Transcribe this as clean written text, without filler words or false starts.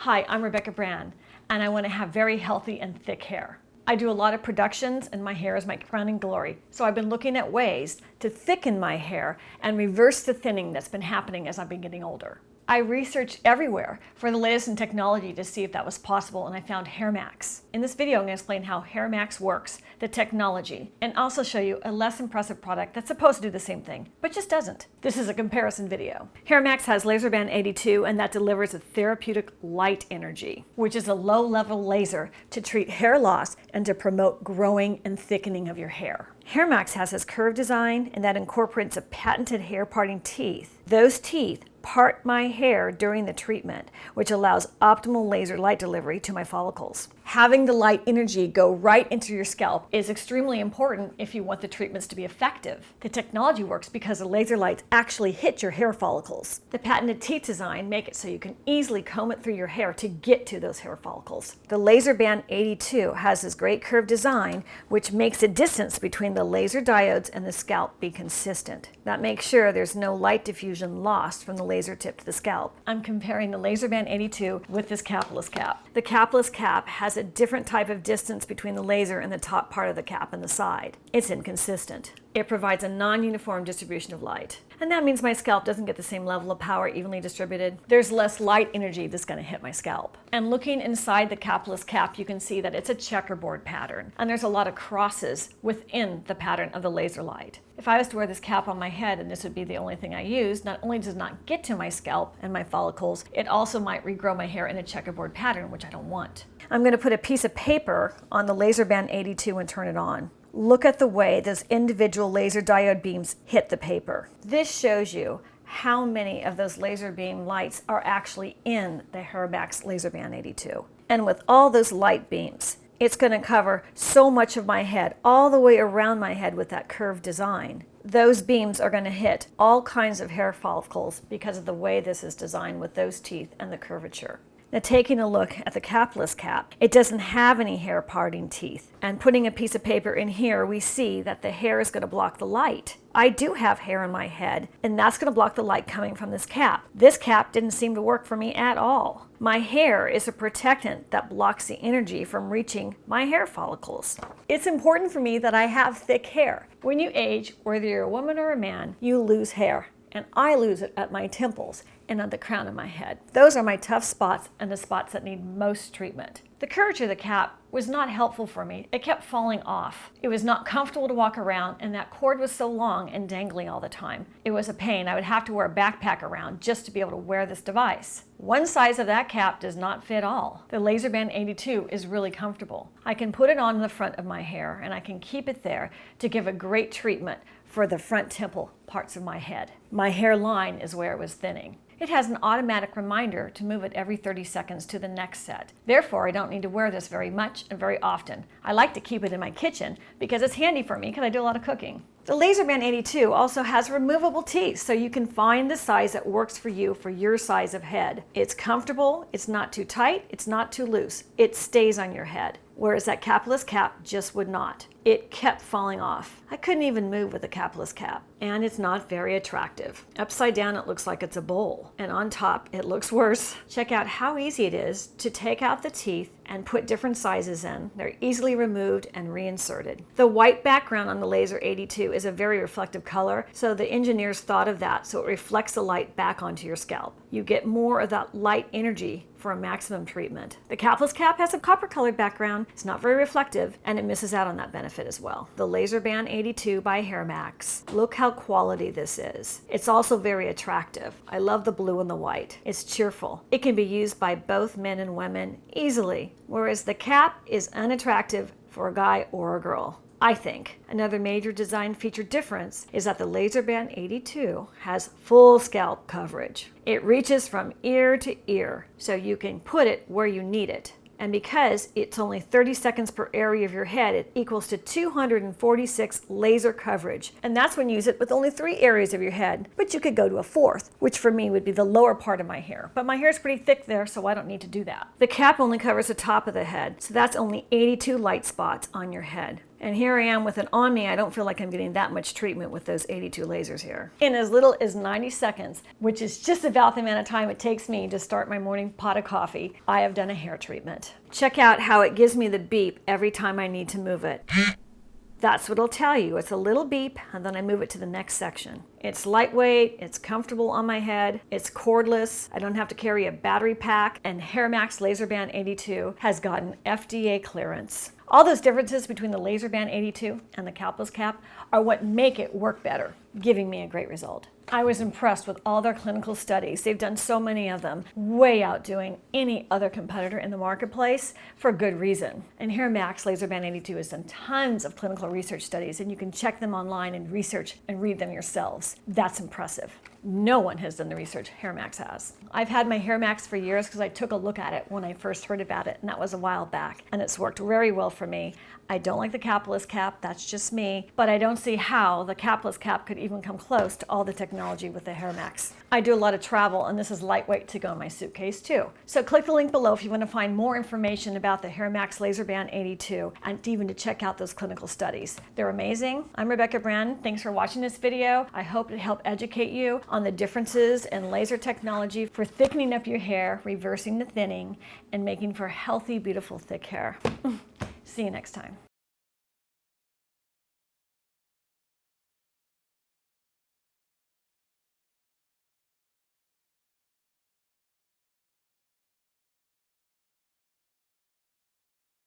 Hi, I'm Rebecca Brand, and I want to have very healthy and thick hair. I do a lot of productions, and my hair is my crowning glory. So I've been looking at ways to thicken my hair and reverse the thinning that's been happening as I've been getting older. I researched everywhere for the latest in technology to see if that was possible, and I found HairMax. In this video, I'm going to explain how HairMax works, the technology, and also show you a less impressive product that's supposed to do the same thing, but just doesn't. This is a comparison video. HairMax has laser band 82, and that delivers a therapeutic light energy, which is a low-level laser to treat hair loss and to promote growing and thickening of your hair. HairMax has this curved design, and that incorporates a patented hair parting teeth. Those teeth part my hair during the treatment, which allows optimal laser light delivery to my follicles. Having the light energy go right into your scalp is extremely important if you want the treatments to be effective. The technology works because the laser lights actually hit your hair follicles. The patented teeth design make it so you can easily comb it through your hair to get to those hair follicles. The laser band 82 has this great curved design, which makes the distance between the laser diodes and the scalp be consistent. That makes sure there's no light diffusion lost from the laser tip to the scalp. I'm comparing the laser band 82 with this Capillus cap. The Capillus cap has a different type of distance between the laser and the top part of the cap and the side. It's inconsistent. It provides a non-uniform distribution of light. And that means my scalp doesn't get the same level of power evenly distributed. There's less light energy that's going to hit my scalp. And looking inside the Capillus cap, you can see that it's a checkerboard pattern. And there's a lot of crosses within the pattern of the laser light. If I was to wear this cap on my head and this would be the only thing I used, not only does it not get to my scalp and my follicles, it also might regrow my hair in a checkerboard pattern, which I don't want. I'm going to put a piece of paper on the laser band 82 and turn it on. Look at the way those individual laser diode beams hit the paper. This shows you how many of those laser beam lights are actually in the HairMax laser band 82. And with all those light beams, it's going to cover so much of my head, all the way around my head with that curved design. Those beams are going to hit all kinds of hair follicles because of the way this is designed with those teeth and the curvature. Now, taking a look at the Capillus cap, it doesn't have any hair parting teeth. And putting a piece of paper in here, we see that the hair is going to block the light. I do have hair in my head, and that's going to block the light coming from this cap. This cap didn't seem to work for me at all. My hair is a protectant that blocks the energy from reaching my hair follicles. It's important for me that I have thick hair. When you age, whether you're a woman or a man, you lose hair. And I lose it at my temples and on the crown of my head. Those are my tough spots and the spots that need most treatment. The curvature of the cap was not helpful for me. It kept falling off. It was not comfortable to walk around, and that cord was so long and dangling all the time. It was a pain. I would have to wear a backpack around just to be able to wear this device. One size of that cap does not fit all. The laser band 82 is really comfortable. I can put it on the front of my hair, and I can keep it there to give a great treatment for the front temple parts of my head. My hairline is where it was thinning. It has an automatic reminder to move it every 30 seconds to the next set. Therefore, I don't need to wear this very much and very often. I like to keep it in my kitchen because it's handy for me because I do a lot of cooking. The laser band 82 also has removable teeth, so you can find the size that works for you for your size of head. It's comfortable, it's not too tight, it's not too loose. It stays on your head, whereas that Capillus cap just would not. It kept falling off. I couldn't even move with the Capillus cap, and it's not very attractive. Upside down, it looks like it's a bowl, and on top, it looks worse. Check out how easy it is to take out the teeth and put different sizes in. They're easily removed and reinserted. The white background on the laser 82 is a very reflective color, so the engineers thought of that so it reflects the light back onto your scalp. You get more of that light energy for a maximum treatment. The Capillus cap has a copper-colored background. It's not very reflective, and it misses out on that benefit as well. The laser band 82 by HairMax. Look how quality this is. It's also very attractive. I love the blue and the white. It's cheerful. It can be used by both men and women easily, whereas the cap is unattractive for a guy or a girl. I think another major design feature difference is that the laser band 82 has full scalp coverage. It reaches from ear to ear, so you can put it where you need it. And because it's only 30 seconds per area of your head, it equals to 246 laser coverage. And that's when you use it with only 3 areas of your head. But you could go to a 4th, which for me would be the lower part of my hair. But my hair is pretty thick there, so I don't need to do that. The cap only covers the top of the head, so that's only 82 light spots on your head. And here I am with it on me. I don't feel like I'm getting that much treatment with those 82 lasers here. In as little as 90 seconds, which is just about the amount of time it takes me to start my morning pot of coffee, I have done a hair treatment. Check out how it gives me the beep every time I need to move it. That's what it'll tell you. It's a little beep, and then I move it to the next section. It's lightweight, it's comfortable on my head, it's cordless, I don't have to carry a battery pack, and HairMax LaserBand 82 has gotten FDA clearance. All those differences between the LaserBand 82 and the Capillus cap are what make it work better, giving me a great result. I was impressed with all their clinical studies. They've done so many of them, way outdoing any other competitor in the marketplace for good reason. And HairMax LaserBand 82 has done tons of clinical research studies, and you can check them online and research and read them yourselves. That's impressive. No one has done the research HairMax has. I've had my HairMax for years because I took a look at it when I first heard about it, and that was a while back, and it's worked very well for me. I don't like the Capillus cap, that's just me, but I don't see how the Capillus cap could even come close to all the technology with the HairMax. I do a lot of travel, and this is lightweight to go in my suitcase too. So click the link below if you want to find more information about the HairMax LaserBand 82 and even to check out those clinical studies. They're amazing. I'm Rebecca Brand. Thanks for watching this video. I hope it helped educate you on the differences in laser technology for thickening up your hair, reversing the thinning, and making for healthy, beautiful, thick hair. See you next time.